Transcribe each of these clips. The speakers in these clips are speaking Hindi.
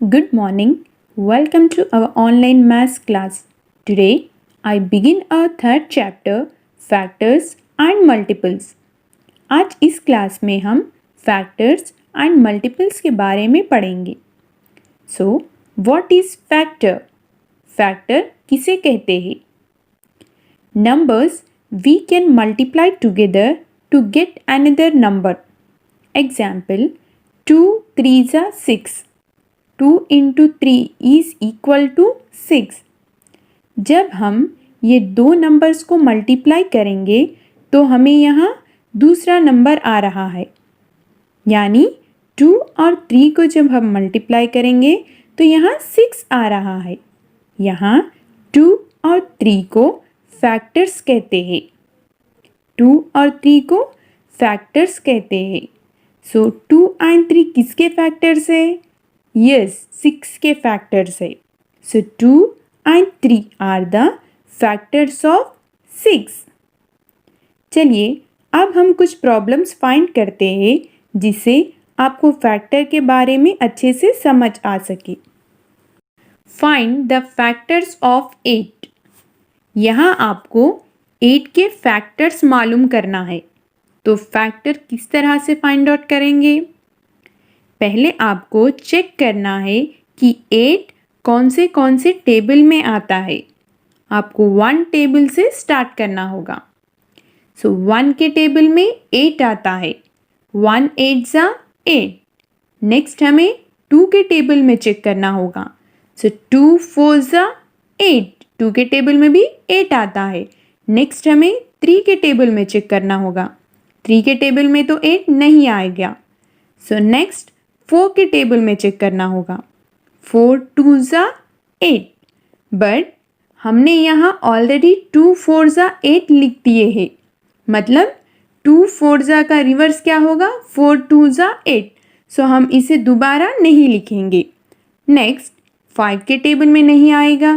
Good morning. Welcome to our online maths class. Today I begin our third chapter Factors and Multiples. आज इस क्लास में हम फैक्टर्स एंड मल्टीपल्स के बारे में पढ़ेंगे. So what is factor? Factor किसे कहते हैं? Numbers we can multiply together to get another number. Example 2 3 6. 2 into 3 is equal to 6. जब हम ये दो नंबर्स को मल्टीप्लाई करेंगे तो हमें यहाँ दूसरा नंबर आ रहा है. यानी 2 और 3 को जब हम मल्टीप्लाई करेंगे तो यहाँ 6 आ रहा है. यहाँ 2 और 3 को फैक्टर्स कहते हैं. 2 और 3 को फैक्टर्स कहते हैं. सो 2 एंड 3 किसके फैक्टर्स है? Yes, 6 के फैक्टर्स है. So 2 and 3 are the factors of 6. चलिए अब हम कुछ प्रॉब्लम्स फाइंड करते हैं जिससे आपको फैक्टर के बारे में अच्छे से समझ आ सके. Find the factors of 8. यहाँ आपको 8 के फैक्टर्स मालूम करना है. तो फैक्टर किस तरह से फाइंड आउट करेंगे? पहले आपको चेक करना है कि 8 कौन से टेबल में आता है. आपको 1 टेबल से स्टार्ट करना होगा. सो 1 के टेबल में 8 आता है. 1 8 8. नेक्स्ट हमें 2 के टेबल में चेक करना होगा. सो 2 4 8. 2 के टेबल में भी 8 आता है. नेक्स्ट हमें 3 के टेबल में चेक करना होगा. 3 के टेबल में तो 8 नहीं आएगा. सो नेक्स्ट 4 के टेबल में चेक करना होगा. 4 2 8. बट हमने यहाँ ऑलरेडी 2 4 8 लिख दिए हैं. मतलब 2 4 का रिवर्स क्या होगा? 4 2 8. सो हम इसे दोबारा नहीं लिखेंगे. नेक्स्ट 5 के टेबल में नहीं आएगा.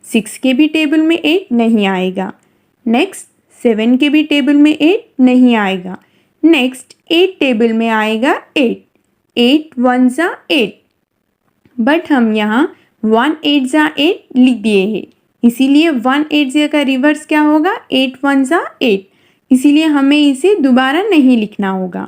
6 के भी टेबल में 8 नहीं आएगा. नेक्स्ट 7 के भी टेबल में 8 नहीं आएगा. नेक्स्ट 8 टेबल में आएगा 8. 8 1 8. बट हम यहाँ 1 8 8 लिख दिए हैं. इसीलिए 1 8 का रिवर्स क्या होगा? 8 1 8. इसीलिए हमें इसे दोबारा नहीं लिखना होगा.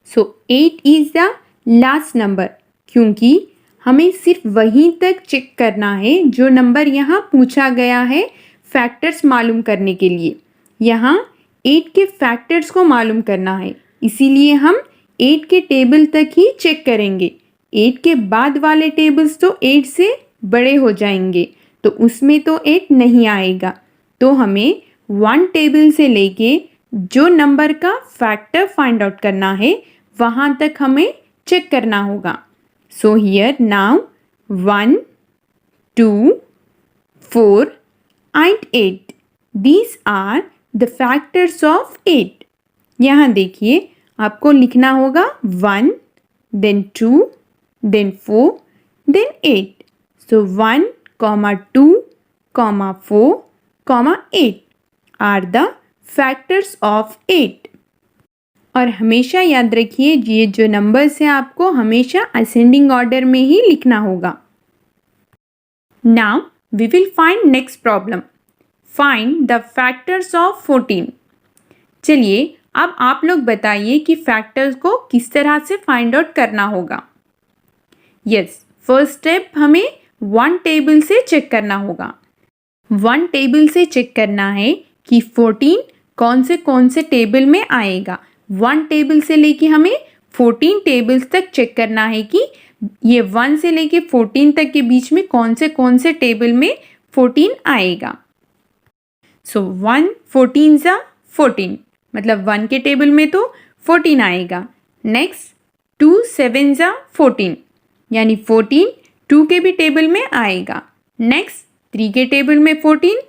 सो 8 इज़ द लास्ट नंबर, क्योंकि हमें सिर्फ वहीं तक चेक करना है जो नंबर यहाँ पूछा गया है फैक्टर्स मालूम करने के लिए. यहाँ 8 के फैक्टर्स को मालूम करना है. इसीलिए हम 8 के टेबल तक ही चेक करेंगे. 8 के बाद वाले टेबल्स तो 8 से बड़े हो जाएंगे, तो उसमें तो 8 नहीं आएगा. तो हमें 1 टेबल से लेके जो नंबर का फैक्टर फाइंड आउट करना है वहाँ तक हमें चेक करना होगा. So here now 1 2 4 and 8. These are the factors of 8. यहाँ देखिए आपको लिखना होगा 1, then 2, then 4, then 8. So 1, 2, 4, 8 are the factors of 8. और हमेशा याद रखिए ये जो नंबर्स हैं आपको हमेशा असेंडिंग ऑर्डर में ही लिखना होगा. Now we will find next problem. Find the factors of 14. चलिए अब आप लोग बताइए कि फैक्टर्स को किस तरह से फाइंड आउट करना होगा. यस, फर्स्ट स्टेप हमें 1 टेबल से चेक करना होगा. 1 टेबल से चेक करना है कि 14 कौन से टेबल में आएगा. 1 टेबल से लेके हमें 14 टेबल्स तक चेक करना है कि ये 1 से लेके 14 तक के बीच में कौन से टेबल में 14 आएगा. सो 1 14 14. मतलब 1 के टेबल में तो 14 आएगा. नेक्स्ट 2 7 14. यानी 14 2 के भी टेबल में आएगा. नेक्स्ट 3 के टेबल में 14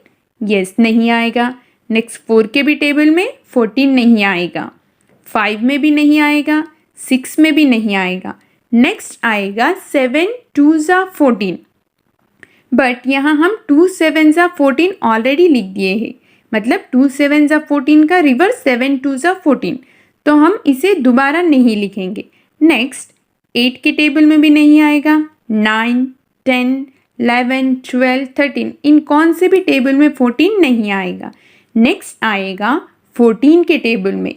यस नहीं आएगा. नेक्स्ट 4 के भी टेबल में 14 नहीं आएगा. 5 में भी नहीं आएगा. 6 में भी नहीं आएगा. नेक्स्ट आएगा 7 2 14. बट यहाँ हम 2 7 14 ऑलरेडी लिख दिए हैं. मतलब 2 7 14 का रिवर्स 7 2 14. तो हम इसे दोबारा नहीं लिखेंगे. नेक्स्ट 8 के टेबल में भी नहीं आएगा, 9, 10, 11, 12, 13 इन कौन से भी टेबल में 14 नहीं आएगा। नेक्स्ट आएगा 14 के टेबल में,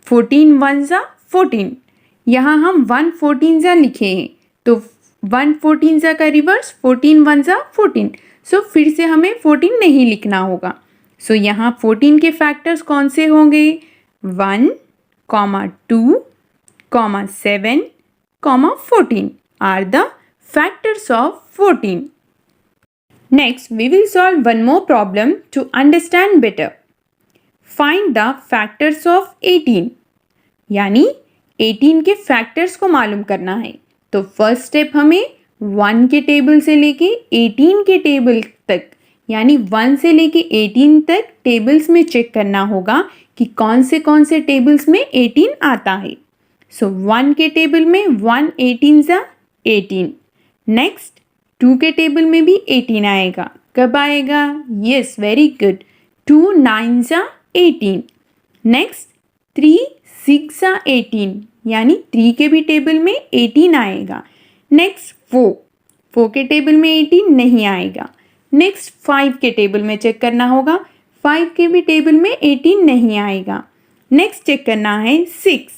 14 1 जा 14, यहाँ हम 1 14 जा लिखे हैं तो 1 14 जा का रिवर्स 14 1 जा 14, सो फिर से हमें 14 नहीं लिखना होगा। सो यहाँ 14 के फैक्टर्स कौन से होंगे, 1, 2, 7, 14 are the factors of 14. Next, we will solve one more problem to understand better. Find the factors of 18. यानी 18 के फैक्टर्स को मालूम करना है। तो फर्स्ट स्टेप हमें 1 के टेबल से लेके 18 के टेबल तक, यानी 1 से लेके 18 तक टेबल्स में चेक करना होगा कि कौन से टेबल्स में 18 आता है। सो 1 के टेबल में 1 18 जा 18। नेक्स्ट 2 के टेबल में भी 18 आएगा। कब आएगा, यस वेरी गुड, 2 9 जा 18। नेक्स्ट 3 6 जा 18, यानी 3 के भी टेबल में 18 आएगा। नेक्स्ट 4 के टेबल में 18 नहीं आएगा। नेक्स्ट 5 के टेबल में चेक करना होगा, 5 के भी टेबल में 18 नहीं आएगा। नेक्स्ट चेक करना है 6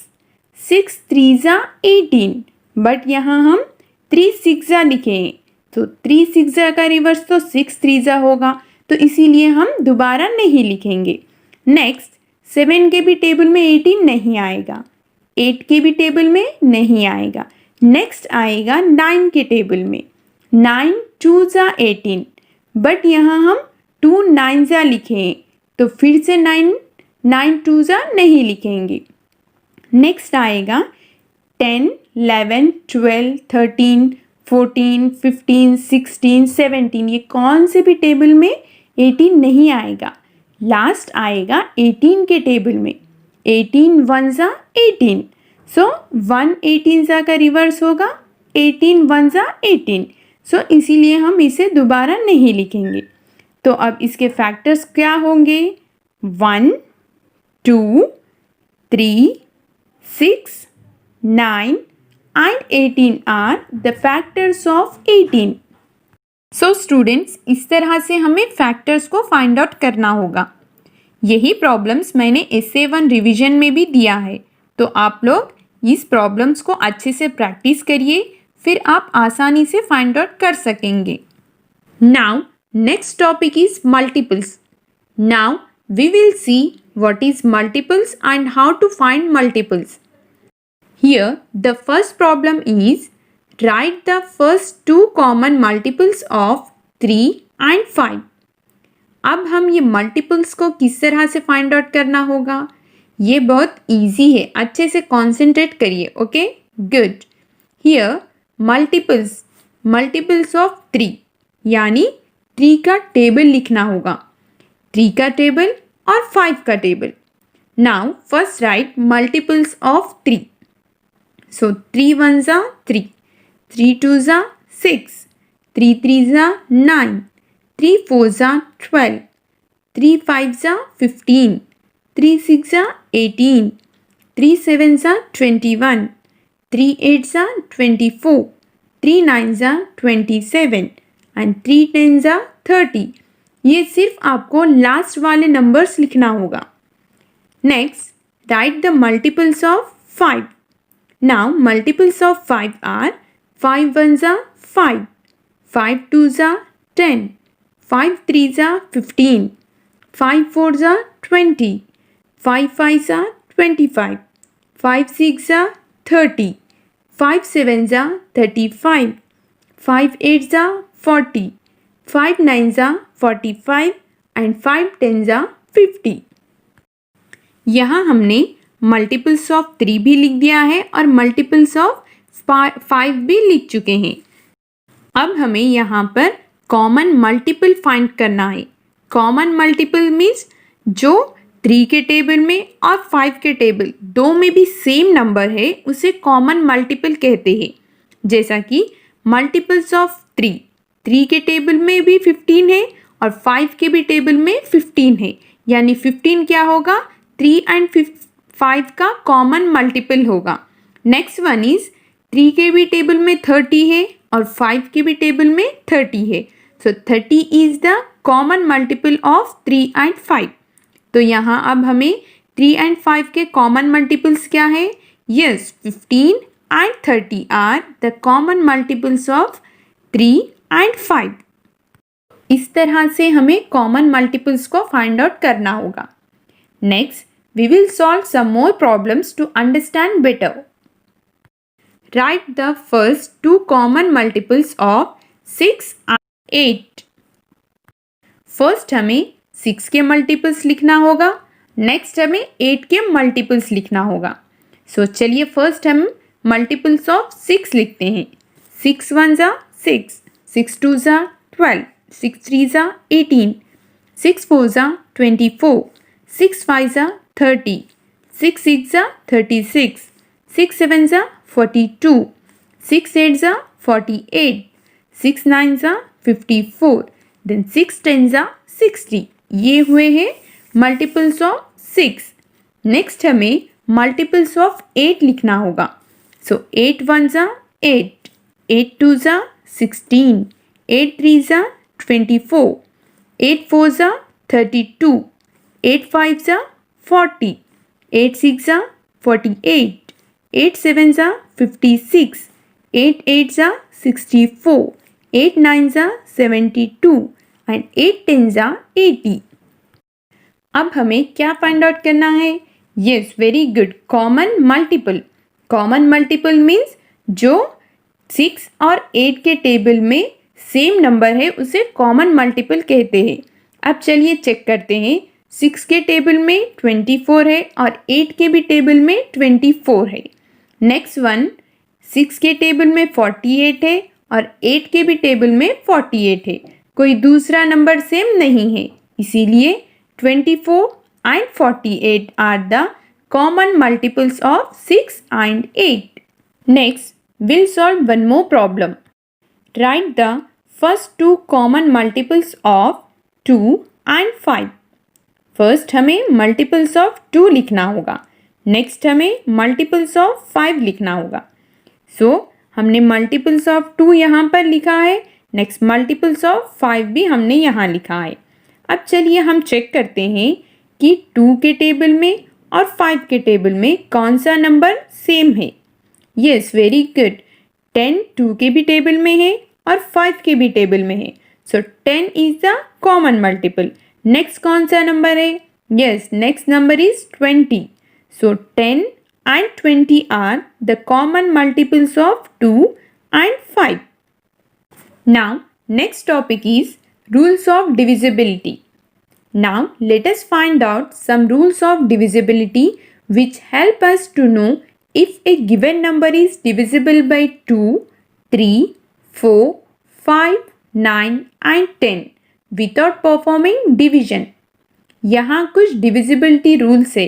3 जा 18, बट यहाँ हम 3 6 जा लिखे हैं तो 3 6 जा का रिवर्स तो 6 3 जा होगा, तो इसीलिए हम दोबारा नहीं लिखेंगे। नेक्स्ट 7 के भी टेबल में 18 नहीं आएगा, 8 के भी टेबल में नहीं आएगा। नेक्स्ट आएगा 9 के टेबल में, 9 2 जा 18, बट यहाँ हम 2 9 जा लिखे हैं तो फिर से 9 2 जा नहीं लिखेंगे। नेक्स्ट आएगा 10 11 12 13 14 15 16 17, ये कौन से भी टेबल में 18 नहीं आएगा। लास्ट आएगा 18 के टेबल में, 18 1 जा 18, सो 1 18 जा का रिवर्स होगा 18 1 जा 18, सो इसीलिए हम इसे दोबारा नहीं लिखेंगे। तो अब इसके फैक्टर्स क्या होंगे, 1 2 3 6 9 and 18 are the factors of 18. So students, इस तरह से हमें फैक्टर्स को फाइंड आउट करना होगा। यही प्रॉब्लम्स मैंने SA1 रिवीजन में भी दिया है, तो आप लोग इस प्रॉब्लम्स को अच्छे से प्रैक्टिस करिए, फिर आप आसानी से फाइंड आउट कर सकेंगे। Now next topic is multiples. Now we will see what is multiples and how to find multiples. Here the first problem is write the first two common multiples of 3 and 5. अब हम ये मल्टीपल्स को किस तरह से फाइंड आउट करना होगा, ये बहुत इजी है, अच्छे से कॉन्सेंट्रेट करिए। Okay good. Here multiples of 3, यानी 3 का टेबल लिखना होगा, 3 का टेबल और 5 का table. Now first right multiples of 3। सो 3 1 जा 3, 3 2 जा 6, 3 3 जा 9, 3 4 जा 12, 3 5 जा 15, 3 6 जा 18, 3 7 जा 21, 3 8 जा 24, 3 9 जा 27 एंड 3 10 जा 30। ये सिर्फ आपको लास्ट वाले नंबर्स लिखना होगा। Next write the multiples of 5। Now multiples of 5 are 5 1 जा 5, 5 2 जा 10, 5 3 जा 15, 5 4 जा 20, 5 5 जा 25, 5 6 जा 30, 5 7 जा 35, 5 8 जा 40, 5 9 जा 45 एंड 5 10 जा 50। यहाँ हमने मल्टीपल्स ऑफ 3 भी लिख दिया है और मल्टीपल्स ऑफ 5 भी लिख चुके हैं। अब हमें यहाँ पर कॉमन मल्टीपल फाइंड करना है। कॉमन मल्टीपल मीन्स जो 3 के टेबल में और 5 के टेबल दो में भी सेम नंबर है, उसे कॉमन मल्टीपल कहते हैं। जैसा कि मल्टीपल्स ऑफ 3 के टेबल में भी 15 है और 5 के भी टेबल में 15 है, यानी 15 क्या होगा, 3 एंड 5 का कॉमन मल्टीपल होगा। नेक्स्ट वन इज 3 के भी टेबल में 30 है और 5 के भी टेबल में 30 है। सो 30 is the common multiple of 3 and 5। तो यहाँ अब हमें 3 एंड 5 के कॉमन मल्टीपल्स क्या है? Yes, 15 and 30 are the common multiples of 3 and 5। इस तरह से हमें कॉमन मल्टीपल्स को फाइंड आउट करना होगा। Next, we will solve some more problems to understand better. Write the first two common multiples of 6 and 8. First हमें 6 के मल्टीपल्स लिखना होगा, नेक्स्ट हमें 8 के मल्टीपल्स लिखना होगा। सो चलिए फर्स्ट हम मल्टीपल्स ऑफ 6 लिखते हैं। 6 1 ज़ा 6, 6 2 ज़ा 12, 6 3 ज़ा 18, 6 4 ज़ा 24, 6 5 ज़ा 30, 6 6 ज़ा 36, 6 7 ज़ा 42, 6 8 ज़ा 48, 6 9 ज़ा 54, देन 6 10 ज़ा 60। ये हुए हैं मल्टीपल्स ऑफ 6। नेक्स्ट हमें मल्टीपल्स ऑफ 8 लिखना होगा। सो 8 1 ज़ा 8, 8 2 ज़ा 16, 8 3 ज़ा 24, 8 4 ज़ा 32, 8 5 ज़ा 40, 8 6 ज़ा 48, 8 7 ज़ा 56, 8 8 ज़ा 64, 8 9 ज़ा 72 एंड 8 10 ज़ा 80। अब हमें क्या फाइंड आउट करना है? Yes, very good, common multiple. Common multiple means जो 6 और 8 के टेबल में सेम नंबर है उसे कॉमन मल्टीपल कहते हैं। अब चलिए चेक करते हैं। 6 के टेबल में 24 है और 8 के भी टेबल में 24 है। नेक्स्ट वन, 6 के टेबल में 48 है और 8 के भी टेबल में 48 है। कोई दूसरा नंबर सेम नहीं है, इसीलिए 24 and 48 are the common multiples of 6 and 8। Next, we'll solve one more problem. Write the first two common multiples of 2 and 5. First हमें मल्टीपल्स ऑफ 2 लिखना होगा, नेक्स्ट हमें मल्टीपल्स ऑफ 5 लिखना होगा। सो हमने मल्टीपल्स ऑफ 2 यहाँ पर लिखा है, नेक्स्ट मल्टीपल्स ऑफ 5 भी हमने यहाँ लिखा है। अब चलिए हम चेक करते हैं कि 2 के टेबल में और 5 के टेबल में कौन सा नंबर सेम है। यस, वेरी गुड, 10 2 के भी टेबल में है और 5 के भी टेबल में है। So 10 is the common multiple. Next कौन सा नंबर है? Yes, next number is 20। So 10 and 20 are the common multiples of 2 and 5। Now next topic is rules of divisibility. Now let us find out some rules of divisibility which help us to know if a given number is divisible by 2, 3, 4, 5, 9 and 10 without performing division। यहाँ कुछ divisibility rules है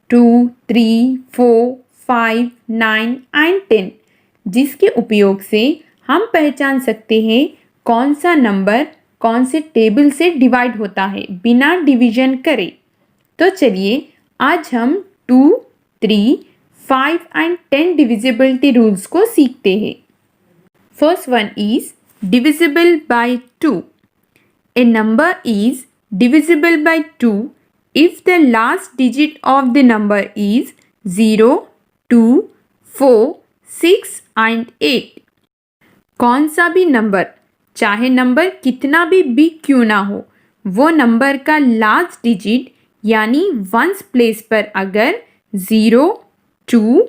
2, 3, 4, 5, 9 and 10 जिसके उपयोग से हम पहचान सकते हैं कौन सा नंबर कौन से टेबल से डिवाइड होता है बिना डिवीजन करे। तो चलिए आज हम 2, 3, 5 and 10 divisibility rules को सीखते हैं। First one is divisible by 2. A number is divisible by 2 if the last digit of the number is 0, 2, 4, 6 and 8। कौन सा भी नंबर, चाहे नंबर कितना भी बिग क्यों ना हो, वो नंबर का लास्ट डिजिट यानी वंस प्लेस पर अगर 0, 2,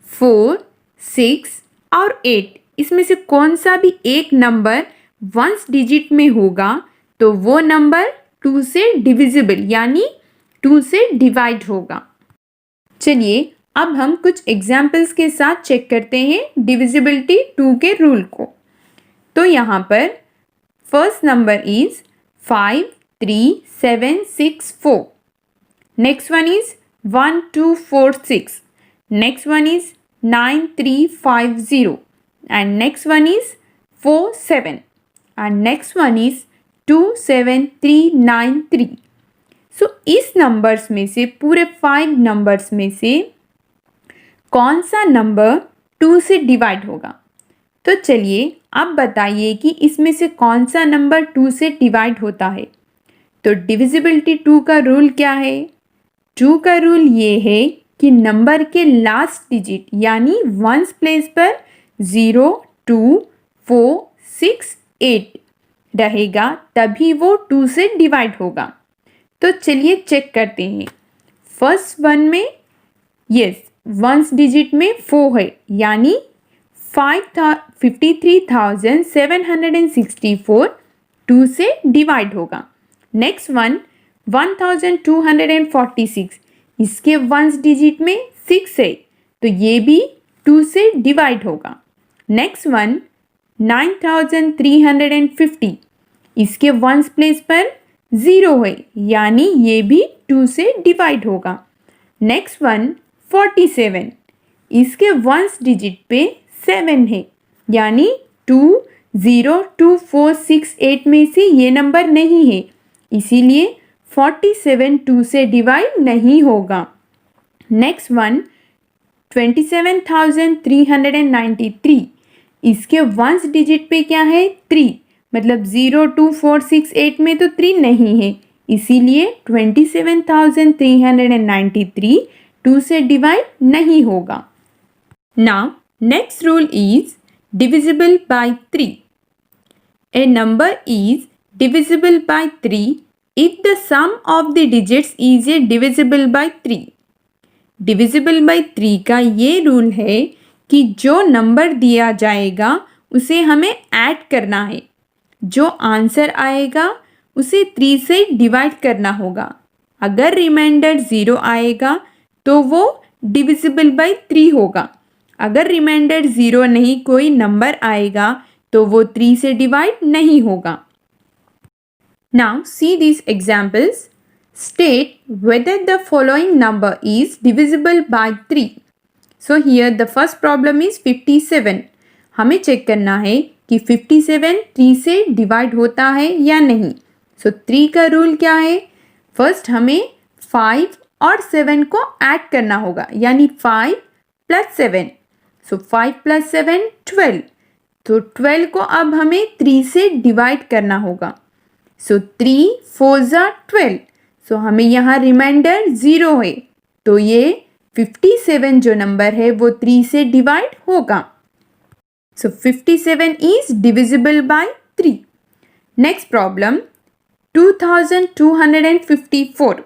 4, 6 और 8 इसमें से कौन सा भी एक नंबर वंस डिजिट में होगा तो वो नंबर 2 से डिविजिबल यानी 2 से डिवाइड होगा। चलिए अब हम कुछ एग्जाम्पल्स के साथ चेक करते हैं डिविजिबिलिटी 2 के रूल को। तो यहाँ पर first number is 5, 3, 7, 6, 4। Next one is 1, 2, 4, 6। Next one is 9, 3, 5, 0 and next one is 4, 7 and next one is 2, 7, 3, 9, 3। सो इस नंबर्स में से पूरे 5 नंबर्स में से कौन सा नंबर 2 से डिवाइड होगा। तो चलिए आप बताइए कि इसमें से कौन सा नंबर 2 से डिवाइड होता है। तो डिविजिबिलिटी 2 का रूल क्या है? 2 का रूल ये है कि नंबर के लास्ट डिजिट यानी वंस प्लेस पर 0, 2, 4, 6, 8 रहेगा, तभी वो 2 से डिवाइड होगा। तो चलिए चेक करते हैं। फर्स्ट वन में यस वंस डिजिट में 4 है, यानी 53,764 2 से डिवाइड होगा। नेक्स्ट वन 1246, इसके वंस डिजिट में 6 है, तो ये भी 2 से डिवाइड होगा। नेक्स्ट वन 9350, इसके वंस प्लेस पर 0 है, यानी ये भी 2 से डिवाइड होगा। नेक्स्ट वन 47, इसके वंस डिजिट पे 7 है, यानी 2, 0, 2, 4, 6, 8 में से ये नंबर नहीं है, इसीलिए 47 2 से डिवाइड नहीं होगा। नेक्स्ट वन 27,393, इसके वंस डिजिट पे क्या है? 3, मतलब 0, 2, 4, 6, 8 में तो 3 नहीं है, इसीलिए 27,393 2 से डिवाइड नहीं होगा। Now next rule is divisible by 3. A number is divisible by 3 if the sum of the digits is a divisible by 3. Divisible by 3 का ये रूल है कि जो नंबर दिया जाएगा उसे हमें ऐड करना है, जो आंसर आएगा उसे 3 से डिवाइड करना होगा। अगर रिमाइंडर 0 आएगा तो वो डिविजिबल बाय 3 होगा। अगर रिमाइंडर 0 नहीं कोई नंबर आएगा तो वो 3 से डिवाइड नहीं होगा। Now see this examples. State whether the following number is divisible by 3। So here the first problem is 57। हमें चेक करना है कि 57 3 से डिवाइड होता है या नहीं। सो 3 का रूल क्या है? फर्स्ट हमें 5 और 7 को ऐड करना होगा, यानी 5 + 7। सो 5 + 7 12। तो 12 को अब हमें 3 से डिवाइड करना होगा। सो 3 4 ज़ा 12। सो हमें यहाँ रिमाइंडर 0 है, तो ये 57 जो नंबर है वो 3 से डिवाइड होगा। सो 57 is divisible by 3। Next problem 2254।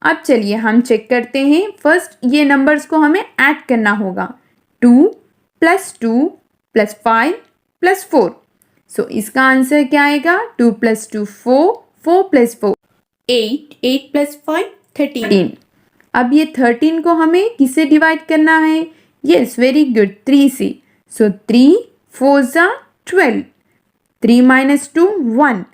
अब चलिए हम चेक करते हैं। फर्स्ट ये नंबर्स को हमें ऐड करना होगा। 2 + 2 + 5 + 4। सो इसका आंसर क्या आएगा? 2 + 2 4, 4 + 4 8, 8 + 5 13। अब ये 13 को हमें किससे डिवाइड करना है? यस वेरी गुड, 3 से। सो 3 4 ज़ा 12। 3 - 2 1।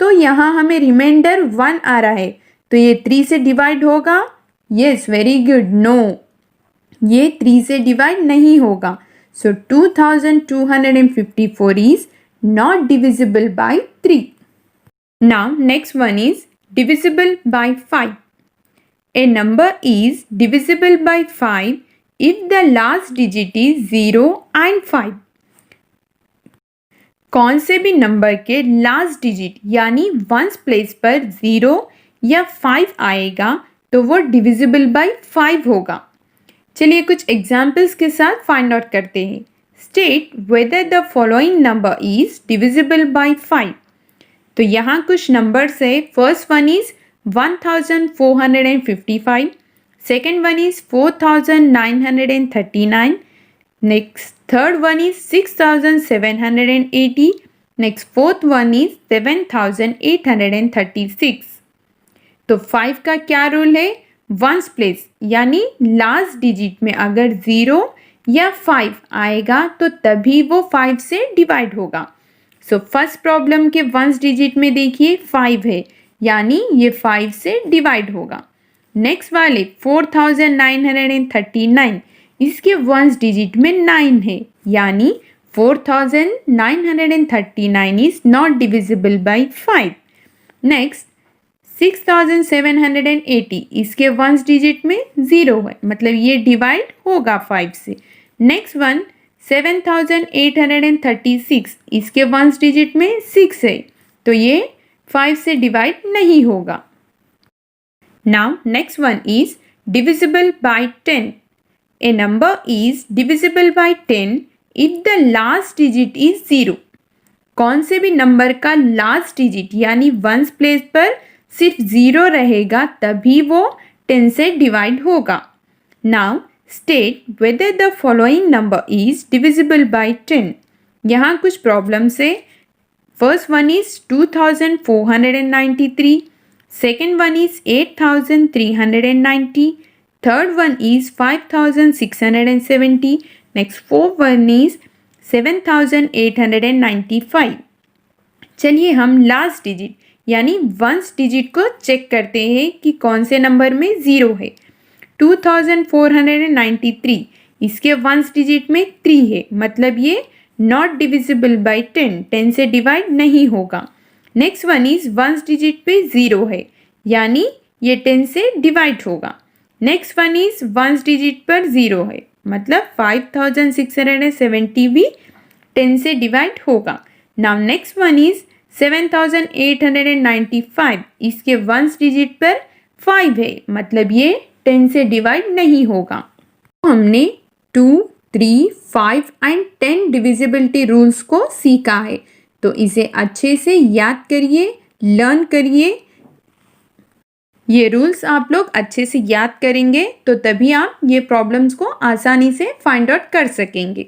तो यहाँ हमें रिमाइंडर 1 आ रहा है, तो ये 3 से डिवाइड होगा? यस वेरी गुड, नो, ये 3 से डिवाइड नहीं होगा। सो 2254 is not divisible by 3। Now next one is divisible by 5। A number is divisible by 5 if the last digit is 0 and 5. कौन से भी नंबर के लास्ट डिजिट यानी वंस प्लेस पर 0 या 5 आएगा तो वो डिविजिबल बाय 5 होगा। चलिए कुछ एग्जाम्पल्स के साथ फाइंड आउट करते हैं। State whether the following number is divisible by 5। तो यहाँ कुछ नंबर्स है। First one is 1455, second one is 4939, next third one is 6780, next fourth one is 7836। तो 5 का क्या रूल है? वंस प्लेस यानी लास्ट डिजिट में अगर 0 या 5 आएगा तो तभी वो 5 से डिवाइड होगा। सो फर्स्ट प्रॉब्लम के वंस डिजिट में देखिए 5 है, यानी ये 5 से डिवाइड होगा। नेक्स्ट वाले 4939, इसके वंस डिजिट में 9 है, यानी 4939 is not divisible by 5। Next 6780, इसके वंस डिजिट में 0 है, मतलब ये डिवाइड होगा 5 से। नेक्स्ट वन 7836, इसके वंस डिजिट में 6 है, तो ये 5 से डिवाइड नहीं होगा। Now next one is divisible by 10। A number is divisible by 10 if the last digit is 0। कौन से भी नंबर का लास्ट डिजिट यानी वंस प्लेस पर सिर्फ 0 रहेगा तभी वो 10 से डिवाइड होगा। Now state whether the following number is divisible by 10। यहाँ कुछ प्रॉब्लम्स है। First one is 2493, second one is 8390, third one is 5670, next fourth one is 7895। चलिए हम लास्ट डिजिट यानी वंस डिजिट को चेक करते हैं कि कौन से नंबर में 0 है। 2493, इसके वंस डिजिट में 3 है, मतलब ये नॉट डिविजिबल बाय 10, 10 से डिवाइड नहीं होगा। Next one is ones digit पे 0 है, यानी ये 10 से डिवाइड होगा। Next one is ones digit पर 0 है, मतलब 5670 भी 10 से डिवाइड होगा। नाउ नेक्स्ट वन इज 7895, इसके वंस डिजिट पर 5 है, मतलब ये 10 से डिवाइड नहीं होगा। हमने 2, 3, 5 एंड 10 डिविजिबिलिटी रूल्स को सीखा है, तो इसे अच्छे से याद करिए, लर्न करिए। ये रूल्स आप लोग अच्छे से याद करेंगे तो तभी आप ये प्रॉब्लम्स को आसानी से फाइंड आउट कर सकेंगे।